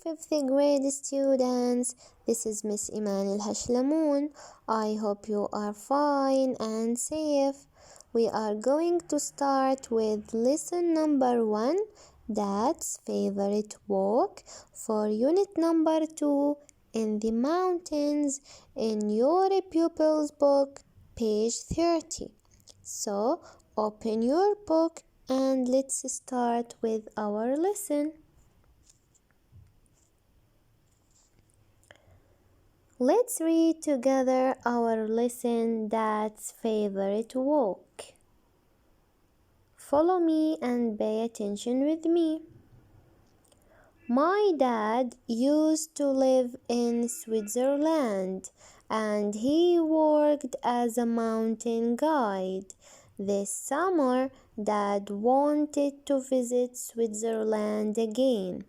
Fifth grade students, this is Miss Iman Al-Hashlamoon. I hope you are fine and safe. We are going to start with lesson number 1, that's favorite walk, for unit number 2 in the mountains in your pupil's book, page 30. So open your book and let's start with our lesson. Let's read together our lesson, that's favorite walk. Follow me and pay attention with me. My dad used to live in Switzerland and he worked as a mountain guide. This summer, Dad wanted to visit Switzerland again.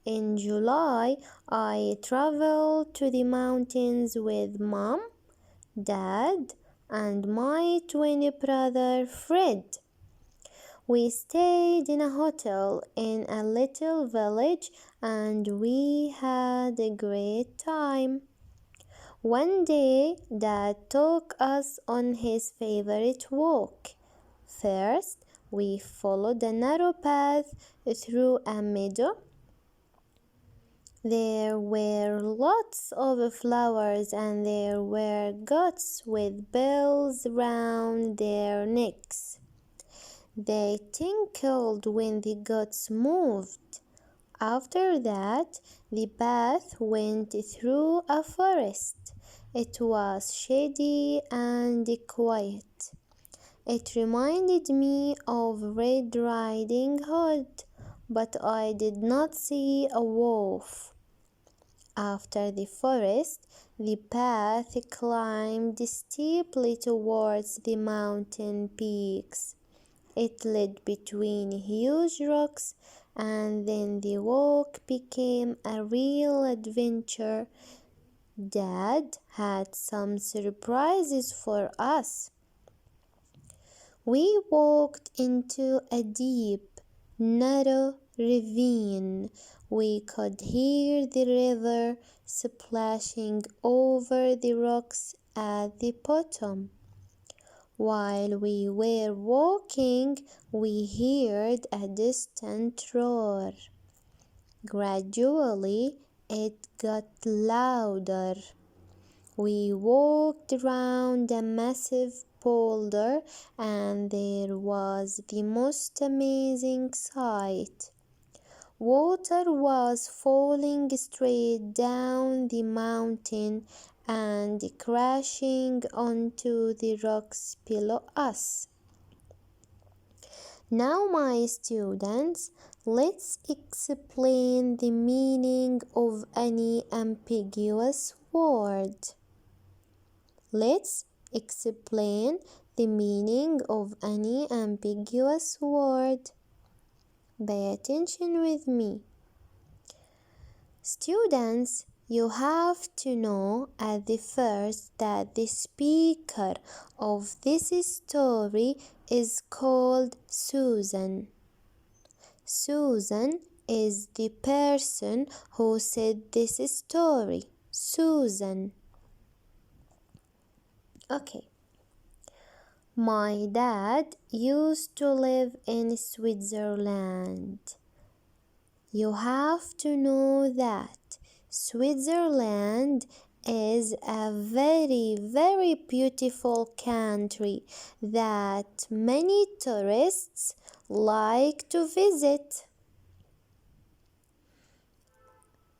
In July, I traveled to the mountains with Mom, Dad, and my twin brother Fred. We stayed in a hotel in a little village and we had a great time. One day, Dad took us on his favorite walk. First, we followed a narrow path through a meadow. There were lots of flowers and there were goats with bells round their necks. They tinkled when the goats moved. After that, the path went through a forest. It was shady and quiet. It reminded me of Red Riding Hood, but I did not see a wolf. After the forest, the path climbed steeply towards the mountain peaks. It led between huge rocks, and then the walk became a real adventure. Dad had some surprises for us. We walked into a deep, narrow ravine. We could hear the river splashing over the rocks at the bottom. While we were walking, we heard a distant roar. Gradually, it got louder. We walked around a massive boulder and there was the most amazing sight. Water was falling straight down the mountain and crashing onto the rocks below us. Now, my students, let's explain the meaning of any ambiguous word. Let's explain the meaning of any ambiguous word. Pay attention with me. Students, you have to know at the first that the speaker of this story is called Susan. Susan is the person who said this story. Susan. Okay. My dad used to live in Switzerland. You have to know that Switzerland is a very, very beautiful country that many tourists like to visit.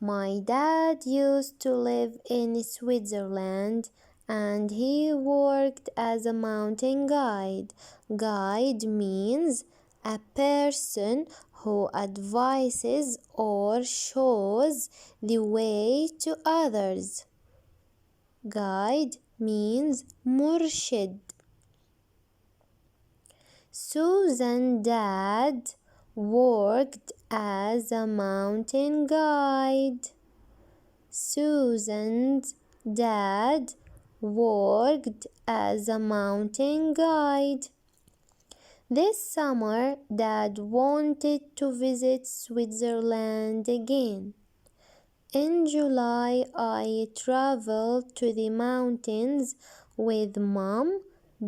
My dad used to live in Switzerland and he worked as a mountain guide. Guide means a person who advises or shows the way to others. Guide means murshid. Susan's dad worked as a mountain guide. Susan's dad worked as a mountain guide. This summer, Dad wanted to visit Switzerland again. In July, I traveled to the mountains with Mom,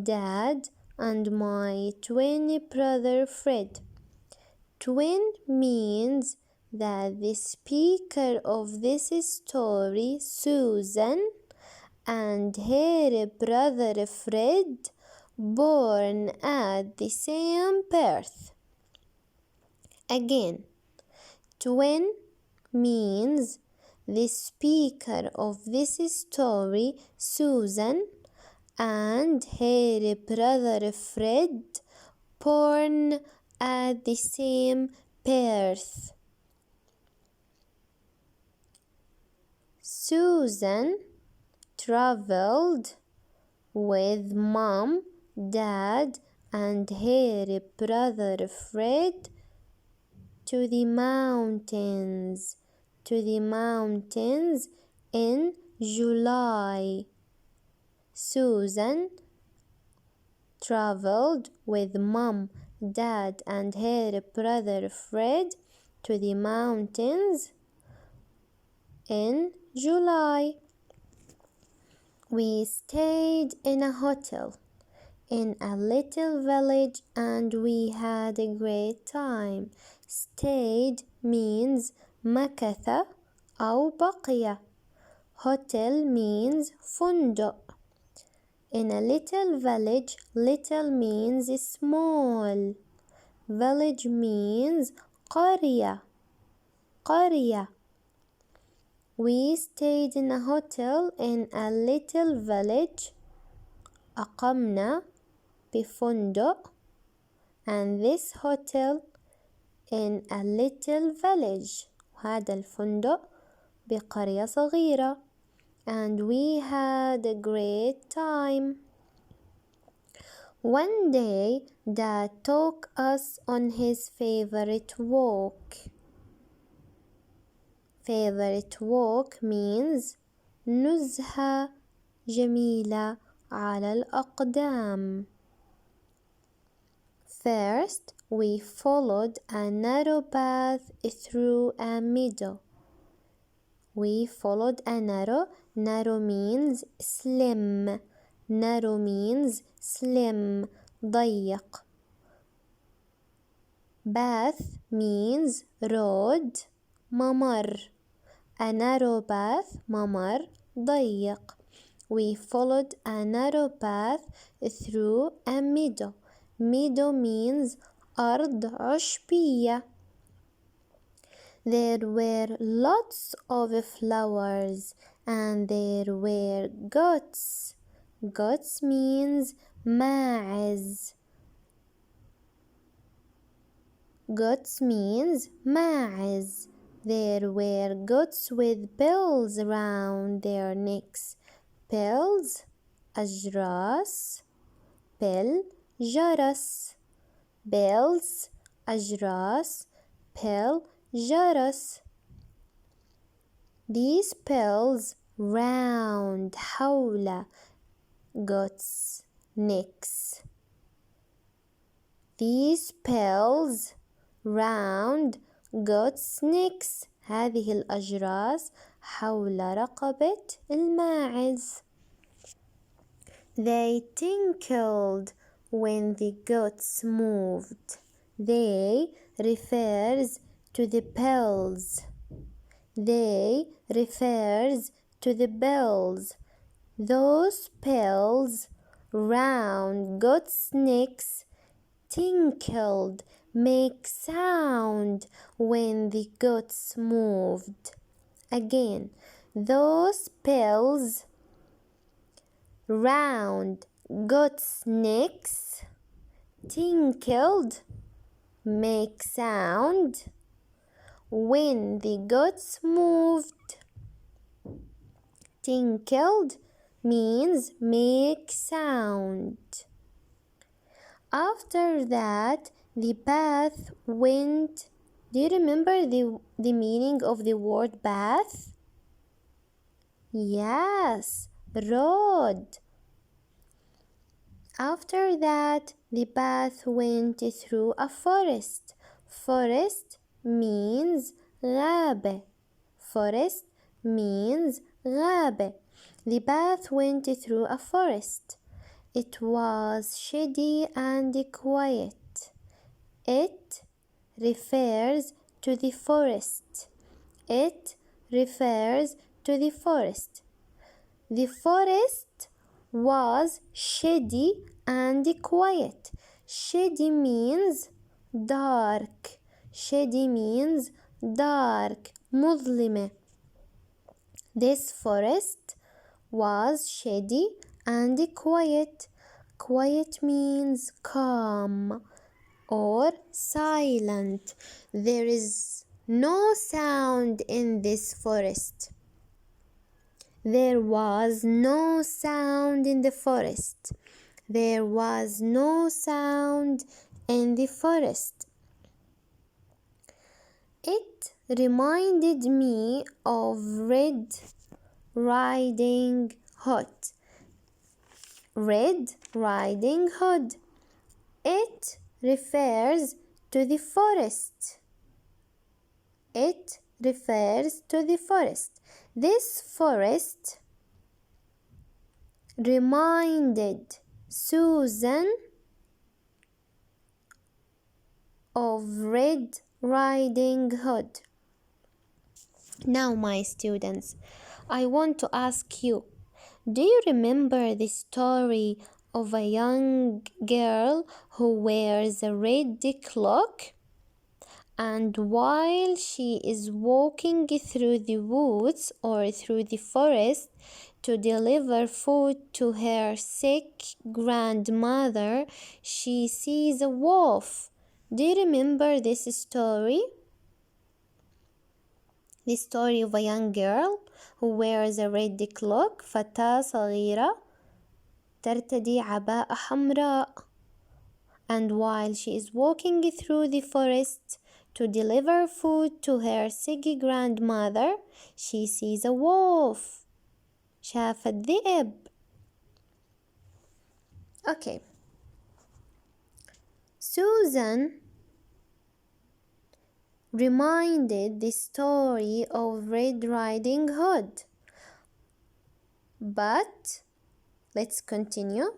Dad, and my twin brother Fred. Twin means that the speaker of this story, Susan, and her brother Fred, born at the same birth. Again, twin means the speaker of this story, Susan, and her brother Fred, born at the same birth. Susan traveled with Mom, Dad, and her brother Fred to the mountains in July. Susan traveled with Mom, Dad, and her brother Fred to the mountains in July. We stayed in a hotel in a little village and we had a great time. Stayed means مكث أو بقي. Hotel means فندق. In a little village, little means small. Village means قرية. We stayed in a hotel in a little village. أقمنا بفندق. And this hotel in a little village. هذا الفندق بقرية صغيرة. And we had a great time. One day, Dad took us on his favorite walk. Favorite walk means نزهة جميلة على الأقدام. First, we followed a narrow path through a meadow. We followed a narrow means slim. Narrow means slim, ضيق. Path means road, ممر. A narrow path, ممر ضيق. We followed a narrow path through a meadow. Meadow means أرض عشبية. There were lots of flowers and there were goats. Goats means ماعز. Goats means ماعز. There were goats with bells around their necks. Bells أجراس. bell جرس. bells أجراس. bell جرس. These bells round حول goats' necks. These bells round goats' necks. هذه الأجراس حول رقبة الماعز. They tinkled when the goats moved. They refers to the bells. They refers to the bells. Those bells round goats' necks tinkled, make sound when the goats moved. Again, those bells round goats' necks tinkled, make sound when the goats moved. Tinkled means make sound. After that, the path went. Do you remember the meaning of the word path? Yes, road. After that, the path went through a forest. Forest means غابة. Forest means غابة. The path went through a forest. It was shady and quiet. It refers to the forest. It refers to the forest. The forest was shady and quiet. Shady means dark. Shady means dark. مظلمة. This forest was shady and quiet. Quiet means calm or silent. There is no sound in this forest. There was no sound in the forest. There was no sound in the forest. It reminded me of Red Riding Hood. Red Riding Hood. It refers to the forest. It refers to the forest. This forest reminded Susan of Red Riding Hood. Now, my students, I want to ask you, do you remember the story of a young girl who wears a red cloak? And while she is walking through the woods or through the forest to deliver food to her sick grandmother, she sees a wolf. Do you remember this story? The story of a young girl who wears a red cloak. فتاة صغيرة ترتدي عباءة حمراء. And while she is walking through the forest to deliver food to her sick grandmother, she sees a wolf. شافت ذئب. Okay. Susan reminded the story of Red Riding Hood. But, let's continue.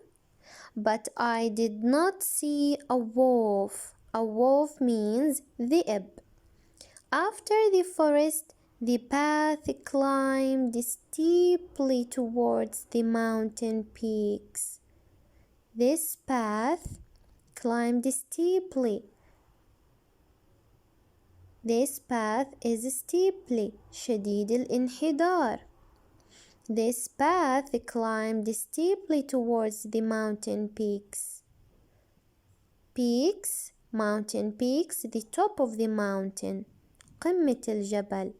But I did not see a wolf. A wolf means ذئب. After the forest, the path climbed steeply towards the mountain peaks. This path climbed steeply. This path is steeply شديد الانحدار. This path climbed steeply towards the mountain peaks. Peaks, mountain peaks, the top of the mountain. قمة الجبل.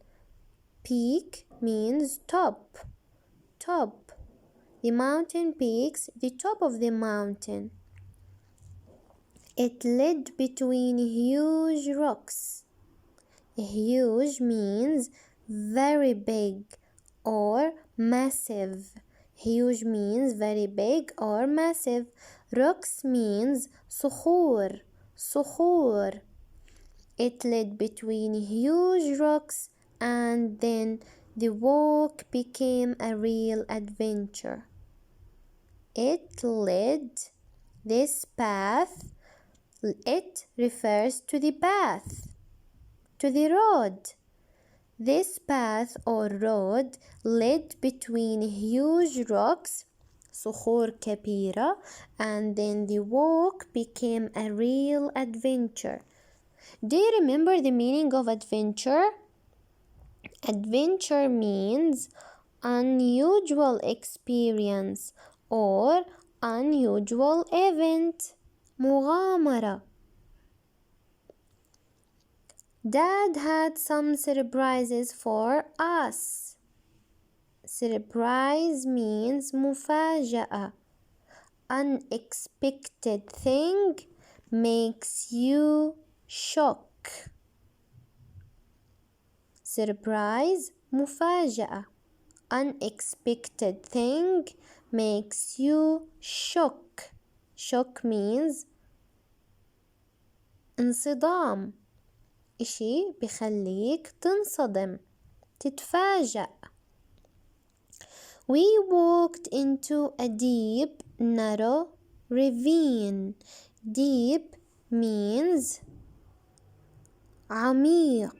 Peak means top. Top. The mountain peaks, the top of the mountain. It led between huge rocks. Huge means very big or massive. Huge means very big or massive. Rocks means صخور. صخور. It led between huge rocks, and then the walk became a real adventure. It led this path. It refers to the path, to the road. This path or road led between huge rocks, صخور كبيرة, and then the walk became a real adventure. Do you remember the meaning of adventure? Adventure means unusual experience or unusual event. مغامرة. Dad had some surprises for us. Surprise means مفاجأة. Unexpected thing makes you shock. Surprise, مفاجأة. Unexpected thing makes you shock. Shock means انصدام. إشي بخليك تنصدم، تتفاجأ. We walked into a deep, narrow ravine. Deep means عميق.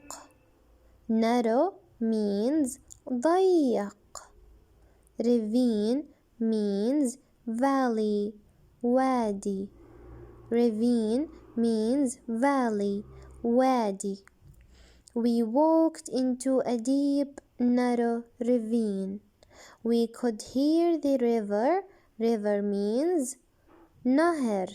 Narrow means ضيق. Ravine means valley, wadi. Ravine means valley, wadi. We walked into a deep, narrow ravine. We could hear the river. River means نهر.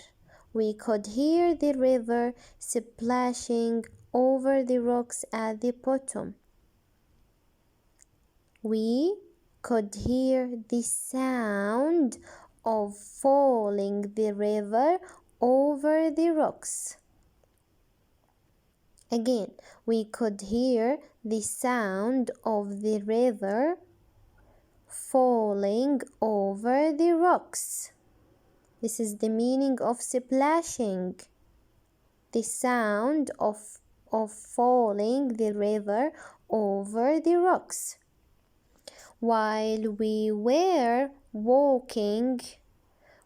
We could hear the river splashing over the rocks at the bottom. We could hear the sound of falling the river over the rocks. Again, we could hear the sound of the river falling over the rocks. This is the meaning of splashing. The sound of falling the river over the rocks. While we were walking,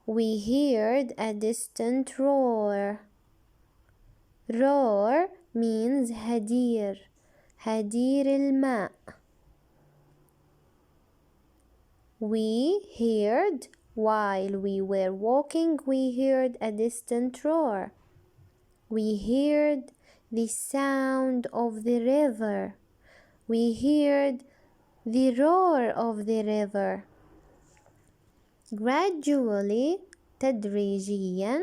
we heard a distant roar. Roar means هدير. هدير الماء. We heard, while we were walking, we heard a distant roar. We heard the sound of the river. We heard the roar of the river. Gradually, تدريجيا,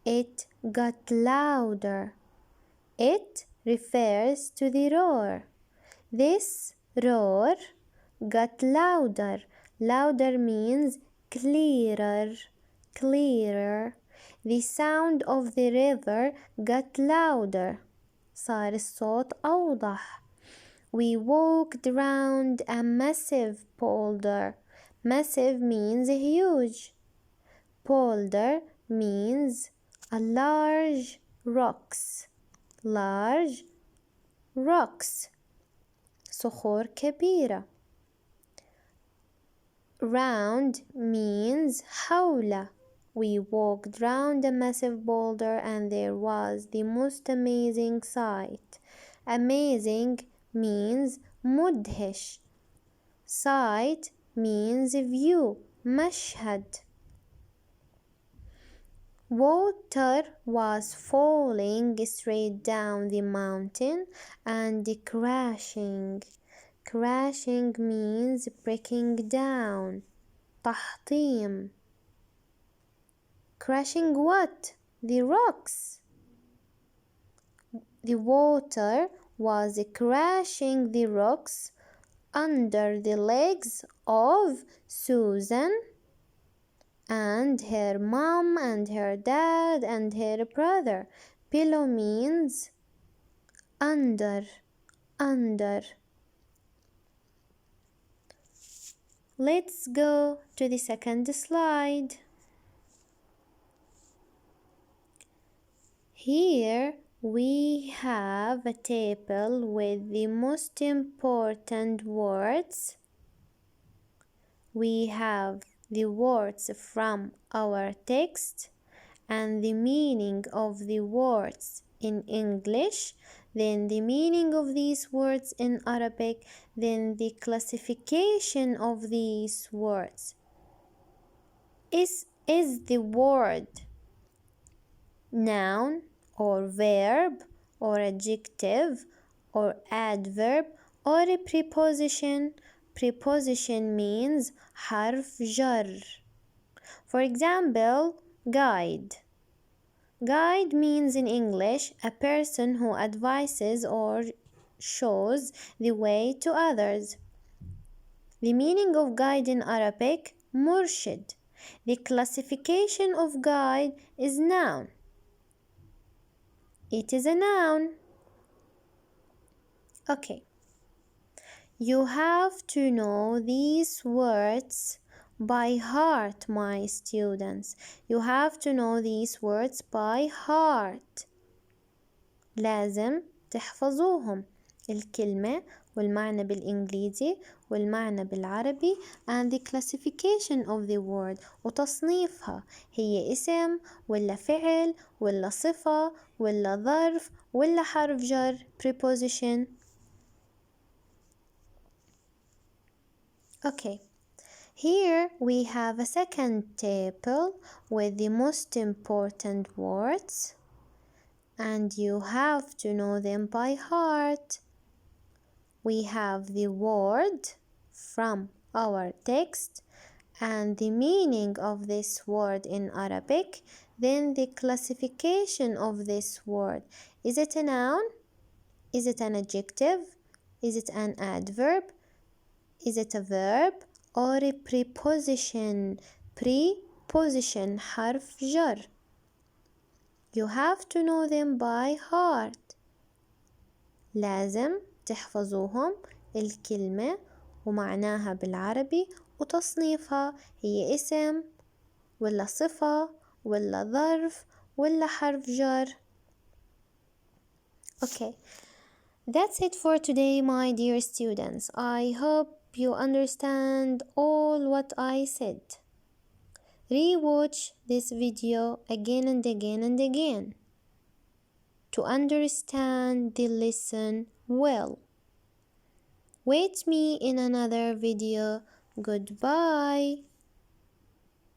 it got louder. It refers to the roar. This roar got louder. Louder means clearer, clearer. The sound of the river got louder. صار الصوت أوضح. We walked around a massive boulder. Massive means huge. Boulder means a large rocks. Large rocks. صخور كبيرة. Round means حول. We walked round a massive boulder and there was the most amazing sight. Amazing means مدهش. Sight means view. مشهد. Water was falling straight down the mountain and crashing. Crashing means breaking down. تحطيم. Crashing what? The rocks. The water was crashing the rocks under the legs of Susan and her mom and her dad and her brother. Below means under, under. Let's go to the second slide. Here we have a table with the most important words. We have the words from our text and the meaning of the words in English, then the meaning of these words in Arabic, then the classification of these words. Is the word noun or verb or adjective or adverb or a preposition? Preposition means حرف جر. For example, guide. Guide means in English a person who advises or shows the way to others. The meaning of guide in Arabic, مرشد. The classification of guide is noun. It is a noun. Okay. You have to know these words by heart, my students. You have to know these words by heart. لازم تحفظوهم الكلمة والمعنى بالإنجليزي والمعنى بالعربي and the classification of the word وتصنيفها، هي اسم ولا فعل ولا صفة ولا ظرف ولا حرف جر preposition. Okay, here we have a second table with the most important words and you have to know them by heart. We have the word from our text and the meaning of this word in Arabic, then the classification of this word. Is it a noun? Is it an adjective? Is it an adverb? Is it a verb or a preposition? Preposition حرف جر. You have to know them by heart. لازم تحفظوهم الكلمة ومعناها بالعربي وتصنيفها، هي اسم ولا صفة ولا ظرف ولا حرف جر. Okay, that's it for today, my dear students. I hope you understand all what I said. Rewatch this video again and again and again to understand the lesson well. Wait me in another video. Goodbye.